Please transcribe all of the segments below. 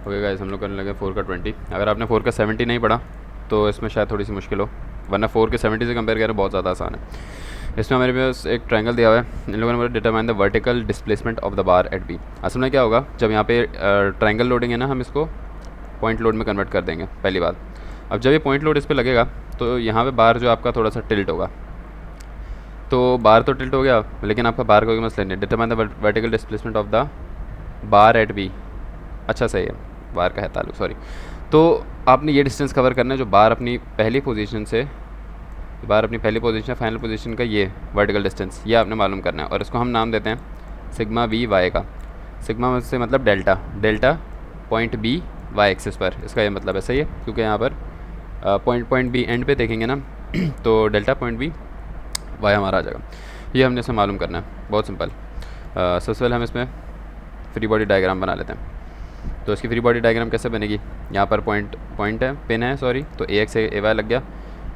Okay guys, हम लोग करने लगे 4 का 20। अगर आपने 4 का 70 नहीं पढ़ा तो इसमें शायद थोड़ी सी मुश्किल हो, वरना 4 के 70 से कंपेयर करें बहुत ज़्यादा आसान है। इसमें हमारे पास एक ट्रायंगल दिया हुआ है, इन लोगों ने बोला determine the vertical displacement of the bar at B. असल में क्या होगा, जब यहाँ पे ट्रायंगल लोडिंग है ना, हम इसको पॉइंट लोड में कन्वर्ट कर देंगे पहली बात। अब जब ये पॉइंट लोड इस पर लगेगा तो यहाँ पे बार जो आपका थोड़ा सा टिल्ट होगा, तो बार तो टिल्ट हो गया, लेकिन आपका बार का कोई मसला नहीं। Determine the vertical displacement of the bar at B, अच्छा सही है, बार का है ताल्लुक, सॉरी। तो आपने ये डिस्टेंस कवर करना है जो बार अपनी पहली पोजीशन से, बार अपनी पहली पोजीशन फाइनल पोजीशन का ये वर्टिकल डिस्टेंस, ये आपने मालूम करना है। और इसको हम नाम देते हैं सिग्मा वी वाई का। सिग्मा से मतलब delta, delta point B Y axis पर, इसका ये मतलब है, सही है, क्योंकि यहाँ पर पॉइंट बी एंड पे देखेंगे ना तो डेल्टा पॉइंट बी वाई हमारा आ जाएगा। ये हमने इसे मालूम करना है, बहुत सिंपल। सबसे पहले हम इसमें फ्री बॉडी डायग्राम बना लेते हैं। तो इसकी फ्री बॉडी डायग्राम कैसे बनेगी, यहाँ पर पॉइंट है, पिन है सॉरी, तो ए एक्स ए वाई लग गया।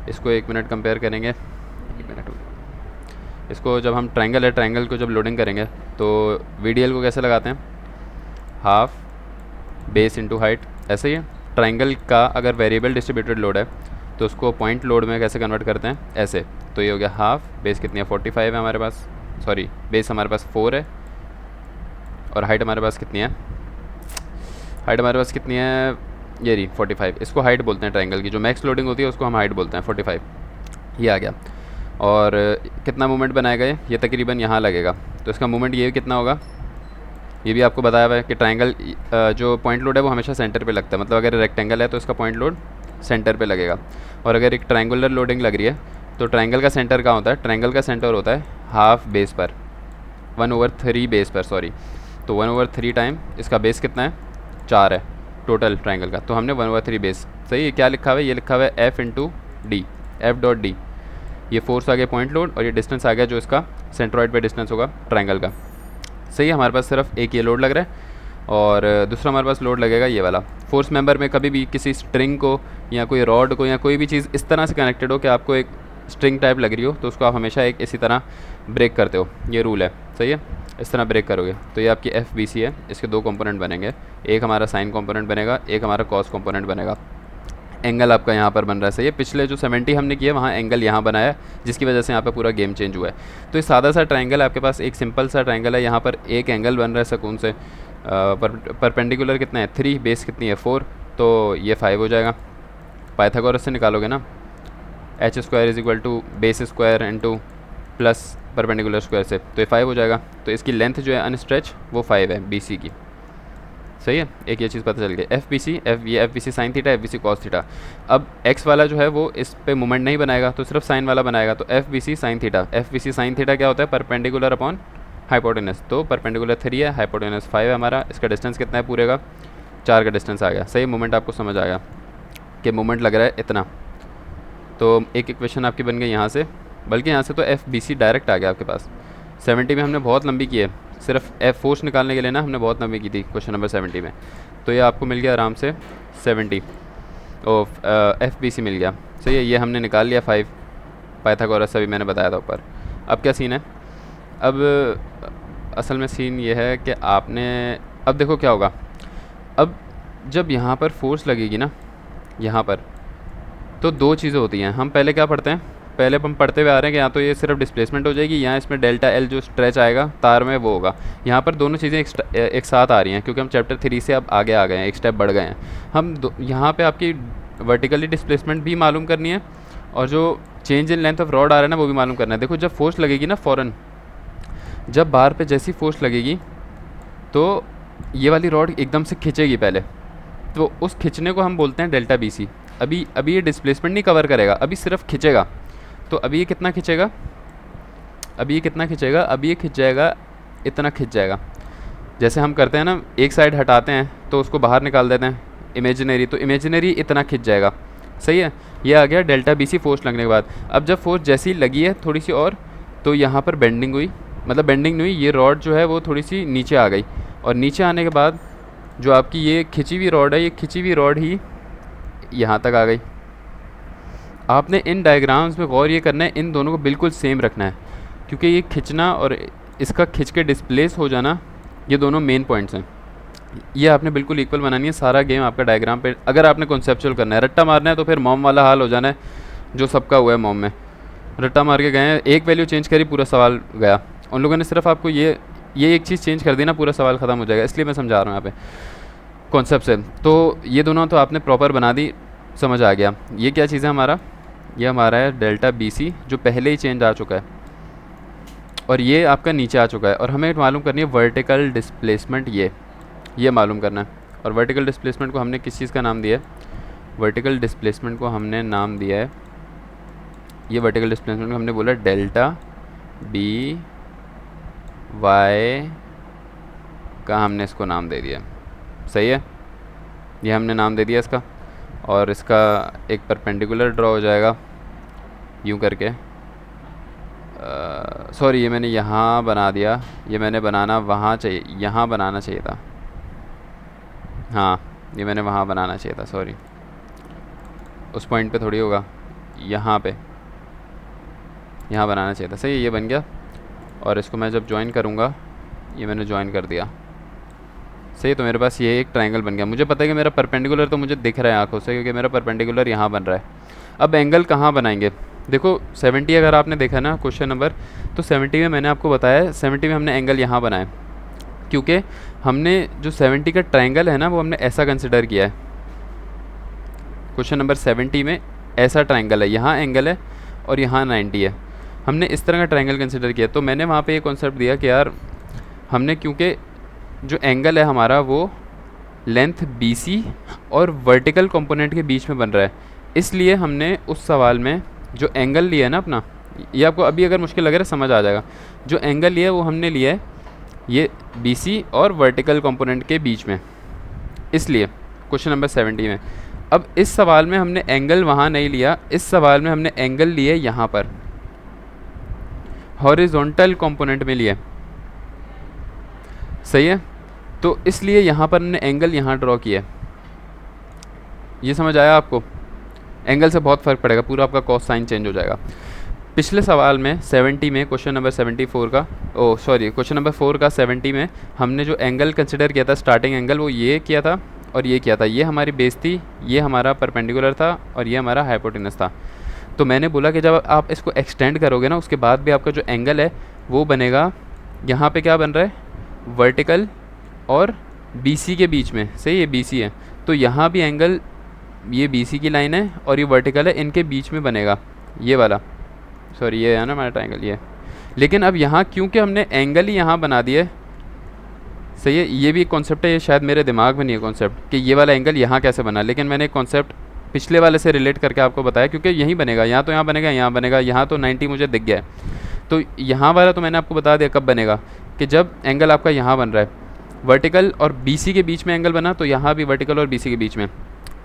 इसको 1 मिनट कंपेयर करेंगे, 1 मिनट। इसको जब हम ट्रायंगल है, ट्रायंगल को जब लोडिंग करेंगे तो वीडीएल को कैसे लगाते हैं, हाफ बेस इंटू हाइट, ऐसे ही है। ट्रायंगल का अगर वेरिएबल डिस्ट्रीब्यूटेड लोड है तो उसको पॉइंट लोड में कैसे कन्वर्ट करते हैं, ऐसे। तो ये हो गया हाफ, बेस कितनी है 45 है हमारे पास, सॉरी बेस हमारे पास 4 है, और हाइट हमारे पास कितनी है, हाइट हमारे पास कितनी है, ये रही 45। इसको हाइट बोलते हैं ट्रायंगल की, जो मैक्स लोडिंग होती है उसको हम हाइट बोलते हैं 45। ये आ गया। और कितना मूवमेंट बनाएगा ये तकरीबन यहाँ लगेगा, तो इसका मूवमेंट ये कितना होगा, ये भी आपको बताया हुआ है कि ट्रायंगल जो पॉइंट लोड है वो हमेशा सेंटर पे लगता है। मतलब अगर रेक्टेंगल है तो इसका पॉइंट लोड सेंटर पे लगेगा, और अगर एक ट्रायंगुलर लोडिंग लग रही है तो ट्रायंगल का सेंटर कहाँ होता है, ट्रायंगल का सेंटर होता है हाफ बेस पर, 1/3 बेस पर, सॉरी। तो 1/3 टाइम इसका बेस कितना है, 4 है टोटल ट्रायंगल का, तो हमने 1/3 बेस, सही है। क्या लिखा हुआ है, ये लिखा हुआ है F into D, F dot D. ये फोर्स आ गया पॉइंट लोड, और ये डिस्टेंस आ गया जो इसका सेंट्रॉइड पे डिस्टेंस होगा ट्रायंगल का, सही है। हमारे पास सिर्फ एक ये लोड लग रहा है, और दूसरा हमारे पास लोड लगेगा ये वाला। फोर्स मेंबर में कभी भी किसी स्ट्रिंग को या कोई रॉड को या कोई भी चीज़ इस तरह से कनेक्टेड हो कि आपको एक स्ट्रिंग टाइप लग रही हो, तो उसको आप हमेशा एक इसी तरह ब्रेक करते हो, ये रूल है, सही है। इस तरह ब्रेक करोगे तो ये आपकी एफ बी सी है, इसके 2 कंपोनेंट बनेंगे, एक हमारा साइन कंपोनेंट बनेगा, एक हमारा कॉस कंपोनेंट बनेगा। एंगल आपका यहाँ पर बन रहा है, सही है। पिछले जो 70 हमने किया वहाँ एंगल यहाँ बनाया, जिसकी वजह से यहाँ पे पूरा गेम चेंज हुआ है। तो ये सादा सा ट्रायंगल आपके पास, एक सिंपल सा ट्रायंगल है, यहाँ पर एक एंगल बन रहा है सकून से। परपेंडिकुलर कितना है 3, बेस कितनी है 4, तो ये 5 हो जाएगा। पाइथागोरस से निकालोगे ना, H square is equal to base square into plus perpendicular square से, तो ये 5 हो जाएगा। तो इसकी लेंथ जो है अनस्ट्रेच वो 5 है बी सी की, सही है। एक ये चीज़ पता चल गई, एफ बी सी, ये F B C sine theta, F B C cos theta. अब एक्स वाला जो है वो इस पे मोमेंट नहीं बनाएगा, तो सिर्फ साइन वाला बनाएगा, तो F B C sine theta. F B C sine theta क्या होता है, परपेंडिकुलर अपॉन हाइपोटेनस। तो परपेंडिकुलर 3 है, हाइपोटेनस 5 है हमारा। इसका डिस्टेंस कितना है पूरे का, 4 का डिस्टेंस आ गया, सही। मोमेंट आपको समझ आया कि मोमेंट लग रहा है इतना। तो एक इक्वेशन आपकी बन गई यहाँ से, बल्कि यहाँ से तो एफ बी सी डायरेक्ट आ गया आपके पास। 70 में हमने बहुत लंबी की है, सिर्फ एफ फोर्स निकालने के लिए ना हमने बहुत लंबी की थी क्वेश्चन नंबर 70 में। तो ये आपको मिल गया आराम से 70, और एफ बी सी मिल गया, सही है। ये हमने निकाल लिया 5, पाइथागोरस अभी मैंने बताया था ऊपर। अब क्या सीन है, अब असल में सीन ये है कि आपने, अब देखो क्या होगा, अब जब यहाँ पर फोर्स लगेगी ना यहाँ पर, तो 2 चीज़ें होती हैं। हम पहले क्या पढ़ते हैं, पहले हम पढ़ते हुए आ रहे हैं कि यहाँ तो ये सिर्फ डिस्प्लेसमेंट हो जाएगी, यहाँ इसमें डेल्टा एल जो स्ट्रेच आएगा तार में वो होगा। यहाँ पर दोनों चीज़ें एक साथ आ रही हैं, क्योंकि हम चैप्टर 3 से अब आगे आ गए हैं, एक स्टेप बढ़ गए हैं हम। यहाँ पे आपकी वर्टिकली डिस्प्लेसमेंट भी मालूम करनी है, और जो change in length of rod आ रहा है ना वो भी मालूम करना है। देखो जब फोर्स लगेगी ना फ़ौरन, जब बार पे जैसी फोर्स लगेगी तो ये वाली रॉड एकदम से खिंचेगी पहले, तो उस खिंचने को हम बोलते हैं डेल्टा बी सी। अभी ये डिस्प्लेसमेंट नहीं कवर करेगा, अभी सिर्फ खिंचेगा। तो अभी ये कितना खिंचेगा, अभी ये कितना खिंचेगा, अभी ये खिंच जाएगा, इतना खिंच जाएगा। जैसे हम करते हैं ना, एक साइड हटाते हैं तो उसको बाहर निकाल देते हैं इमेजिनरी, तो इमेजिनरी इतना खिंच जाएगा, सही है। ये आ गया डेल्टा बी सी फोर्स लगने के बाद। अब जब फोर्स जैसी लगी है थोड़ी सी और, तो यहाँ पर बेंडिंग हुई, मतलब बेंडिंग नहीं हुई, ये रॉड जो है वो थोड़ी सी नीचे आ गई, और नीचे आने के बाद जो आपकी ये खिंची हुई रॉड है, ये खिंची हुई रॉड ही यहाँ तक आ गई। आपने इन डायग्राम्स में गौर ये करना है, इन दोनों को बिल्कुल सेम रखना है, क्योंकि ये खिंचना और इसका खिंच के डिस्प्लेस हो जाना, ये दोनों मेन पॉइंट्स हैं। ये आपने बिल्कुल इक्वल बनानी है। सारा गेम आपका डायग्राम पे, अगर आपने कॉन्सेप्चुअल करना है, रट्टा मारना है तो फिर मॉम वाला हाल हो जाना है जो सबका हुआ है मॉम में। रट्टा मार के गए हैं, एक वैल्यू चेंज करी, पूरा सवाल गया। उन लोगों ने सिर्फ आपको ये एक चीज़ चेंज कर दी ना, पूरा सवाल ख़त्म हो जाएगा। इसलिए मैं समझा रहा हूँ यहाँ पे कॉन्सेप्ट से। तो ये दोनों तो आपने प्रॉपर बना दी, समझ आ गया। ये क्या चीज़ है हमारा, ये हमारा है डेल्टा बी सी जो पहले ही चेंज आ चुका है, और ये आपका नीचे आ चुका है। और हमें मालूम करनी है वर्टिकल डिस्प्लेसमेंट, ये मालूम करना है। और वर्टिकल डिस्प्लेसमेंट को हमने किस चीज़ का नाम दिया है, वर्टिकल डिस्प्लेसमेंट को हमने नाम दिया है, ये वर्टिकल डिस्प्लेसमेंट को हमने बोला डेल्टा बी वाई का हमने इसको नाम दे दिया। सही है, ये हमने नाम दे दिया इसका। और इसका एक परपेंडिकुलर ड्रॉ हो जाएगा यूँ करके। सॉरी, ये मैंने यहाँ बना दिया, ये मैंने बनाना वहाँ चाहिए, यहाँ बनाना चाहिए था। हाँ, ये मैंने वहाँ बनाना चाहिए था, सॉरी। उस पॉइंट पे थोड़ी होगा, यहाँ पे, यहाँ बनाना चाहिए था। सही है, ये बन गया। और इसको मैं जब ज्वाइन करूँगा, ये मैंने ज्वाइन कर दिया। सही, तो मेरे पास ये एक ट्रायंगल बन गया। मुझे पता है कि मेरा परपेंडिकुलर तो मुझे दिख रहा है आंखों से, क्योंकि मेरा परपेंडिकुलर यहाँ बन रहा है। अब एंगल कहाँ बनाएंगे, देखो 70 अगर आपने देखा ना क्वेश्चन नंबर, तो 70 में मैंने आपको बताया, 70 में हमने एंगल यहाँ बनाया, क्योंकि हमने जो 70 का ट्रायंगल है ना, वो हमने ऐसा कंसिडर किया है। क्वेश्चन नंबर 70 में ऐसा ट्रायंगल है, यहाँ एंगल है और यहाँ 90 है, हमने इस तरह का ट्रायंगल कंसिडर किया। तो मैंने वहाँ पे ये कॉन्सेप्ट दिया कि यार हमने, क्योंकि जो एंगल है हमारा वो लेंथ BC और वर्टिकल कंपोनेंट के बीच में बन रहा है, इसलिए हमने उस सवाल में जो एंगल लिया है ना अपना, ये आपको अभी अगर मुश्किल लग रहा है समझ आ जाएगा। जो एंगल लिया है वो हमने लिया है ये BC और वर्टिकल कंपोनेंट के बीच में, इसलिए क्वेश्चन नंबर 70 में। अब इस सवाल में हमने एंगल वहाँ नहीं लिया, इस सवाल में हमने एंगल लिए यहाँ पर, हॉरिजॉन्टल कंपोनेंट में लिया। सही है, तो इसलिए यहाँ पर हमने एंगल यहाँ ड्रॉ किया है। ये समझ आया आपको, एंगल से बहुत फ़र्क पड़ेगा, पूरा आपका कॉस साइन चेंज हो जाएगा। पिछले सवाल में 70 में, क्वेश्चन नंबर 74 का, क्वेश्चन नंबर 4 का 70 में हमने जो एंगल कंसिडर किया था, स्टार्टिंग एंगल, वो ये किया था और ये किया था। ये हमारी बेस थी, ये हमारा परपेंडिकुलर था और ये हमारा हाइपोटेनस था। तो मैंने बोला कि जब आप इसको एक्सटेंड करोगे ना, उसके बाद भी आपका जो एंगल है वो बनेगा, यहाँ पे क्या बन रहा है, वर्टिकल और BC के बीच में। सही है, BC है, तो यहाँ भी एंगल, ये BC की लाइन है और ये वर्टिकल है, इनके बीच में बनेगा ये वाला, सॉरी ये है ना हमारा ट्रायंगल ये। लेकिन अब यहाँ क्योंकि हमने एंगल ही यहाँ बना दिए, सही है, ये भी एक कॉन्सेप्ट है, ये शायद मेरे दिमाग में नहीं है कॉन्सेप्ट कि ये वाला एंगल यहाँ कैसे बना, लेकिन मैंने एक कॉन्सेप्ट पिछले वाले से रिलेट करके आपको बताया, क्योंकि यहीं बनेगा, यहाँ तो यहाँ बनेगा, यहाँ बनेगा, यहाँ तो 90 मुझे दिख गया है। तो यहाँ वाला तो मैंने आपको बता दिया कब बनेगा, कि जब एंगल आपका यहाँ बन रहा है, वर्टिकल और BC के बीच में एंगल बना, तो यहाँ भी वर्टिकल और BC के बीच में।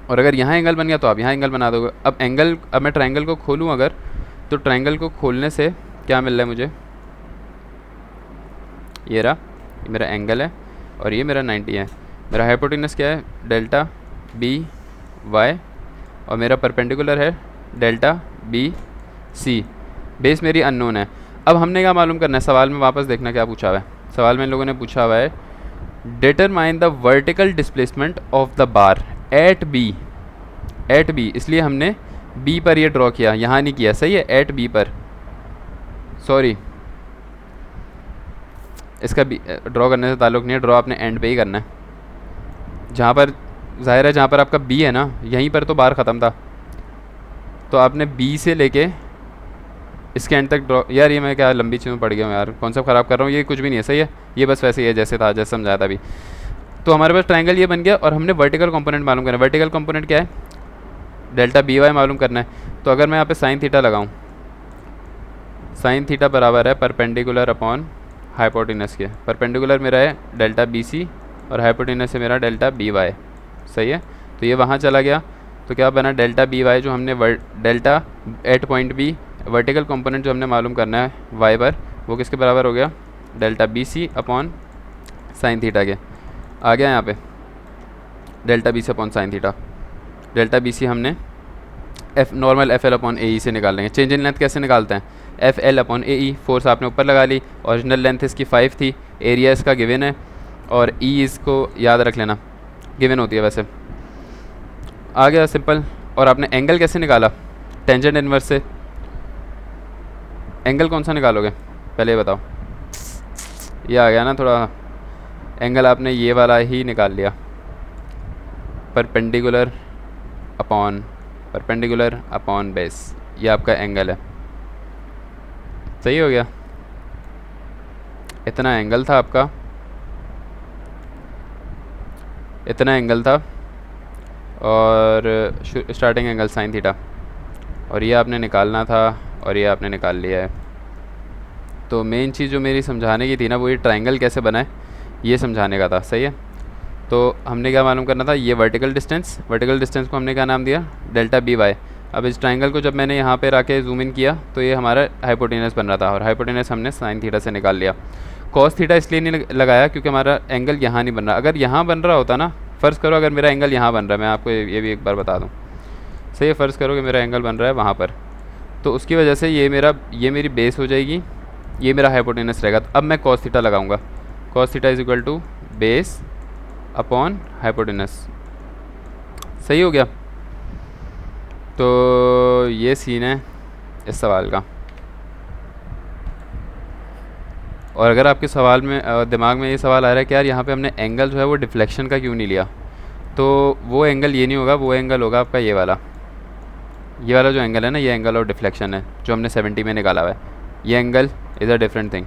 और अगर यहाँ एंगल बन गया तो आप यहाँ एंगल बना दोगे। अब मैं ट्रायंगल को खोलूँ अगर, तो ट्रायंगल को खोलने से क्या मिल रहा है मुझे, ये रहा, ये मेरा एंगल है और ये मेरा 90 है। मेरा हाइपोटेनस क्या है, डेल्टा BY, और मेरा परपेंडिकुलर है डेल्टा BC। बेस मेरी अननोन है। अब हमने क्या मालूम करना है, सवाल में वापस देखना क्या पूछा हुआ है। सवाल में इन लोगों ने पूछा हुआ है, determine the vertical displacement of the bar at B, इसलिए हमने B पर ये ड्रॉ किया, यहाँ नहीं किया। सही है, एट B पर, सॉरी इसका ड्रॉ करने से ताल्लुक़ नहीं है, ड्रॉ आपने एंड पे ही करना है, जहाँ पर ज़ाहिर है, जहाँ पर आपका B है ना, यहीं पर तो बार ख़त्म था, तो आपने B से लेके इसके एंड तक ड्रॉ। यार ये मैं क्या लंबी चीज़ में पड़ गया हूँ यार, कॉन्सेप्ट ख़राब कर रहा हूँ, ये कुछ भी नहीं है। सही है, ये बस वैसे ही है जैसे था, जैसे समझाया था अभी। तो हमारे पास ट्रायंगल ये बन गया और हमने वर्टिकल कंपोनेंट मालूम करना है। वर्टिकल कंपोनेंट क्या है, डेल्टा BY मालूम करना है। तो अगर मैं यहाँ पे साइन थीटा लगाऊँ, साइन थीटा बराबर है परपेंडिकुलर अपॉन हाइपोटेनस के। परपेंडिकुलर मेरा है डेल्टा BC और हाइपोटेनस है मेरा डेल्टा BY। सही है, तो ये वहाँ चला गया, तो क्या बना, डेल्टा BY जो हमने delta at point B vertical component जो हमने मालूम करना है Y पर, वो किसके बराबर हो गया, delta BC upon sine theta के। आ गया यहाँ पे delta BC upon sine theta. Delta BC हमने नॉर्मल FL अपॉन AE से निकाल लेंगे। चेंज इन लेंथ कैसे निकालते हैं, FL अपॉन AE, फोर्स आपने ऊपर लगा ली, ओरिजिनल लेंथ इसकी 5 थी, एरिया इसका गिवन है, और ई इसको याद रख लेना, गिवन होती है वैसे। आ गया सिंपल। और आपने एंगल कैसे निकाला? टेंजेंट इनवर्स से। एंगल कौन सा निकालोगे पहले ये बताओ। ये आ गया ना थोड़ा, एंगल आपने ये वाला ही निकाल लिया, परपेंडिकुलर अपॉन बेस, ये आपका एंगल है। सही हो गया, इतना एंगल था आपका, इतना एंगल था, और स्टार्टिंग एंगल साइन थीटा, और ये आपने निकालना था, और ये आपने निकाल लिया है। तो मेन चीज़ जो मेरी समझाने की थी ना, वो ये ट्रायंगल कैसे बनाए ये समझाने का था। सही है, तो हमने क्या मालूम करना था, ये वर्टिकल डिस्टेंस को हमने क्या नाम दिया, डेल्टा बी वाई। अब इस ट्रायंगल को जब मैंने यहाँ पे रखे जूम इन किया तो ये हमारा हाइपोटेनस बन रहा था, और हाइपोटेनस हमने साइन थीटा से निकाल लिया। कॉस थीटा इसलिए नहीं लगाया क्योंकि हमारा एंगल यहाँ नहीं बन रहा। अगर यहाँ बन रहा होता ना, फ़र्ज़ करो अगर मेरा एंगल यहाँ बन रहा है, मैं आपको ये भी एक बार बता दूँ। सही है, फ़र्ज़ करो कि मेरा एंगल बन रहा है वहाँ पर, तो उसकी वजह से ये मेरी बेस हो जाएगी, ये मेरा हाइपोटेनस रहेगा। अब मैं कॉस थीटा लगाऊंगा, cos theta is equal to base upon hypotenuse. सही हो गया। तो ये सीन है इस सवाल का। और अगर आपके सवाल में दिमाग में ये सवाल आ रहा है कि यार यहाँ पे हमने एंगल जो है वो डिफ्लेक्शन का क्यों नहीं लिया, तो वो एंगल ये नहीं होगा, वो एंगल होगा आपका ये वाला जो एंगल है ना, ये एंगल ऑफ डिफ्लेक्शन है जो हमने 70 में निकाला हुआ है। ये angle is a different thing.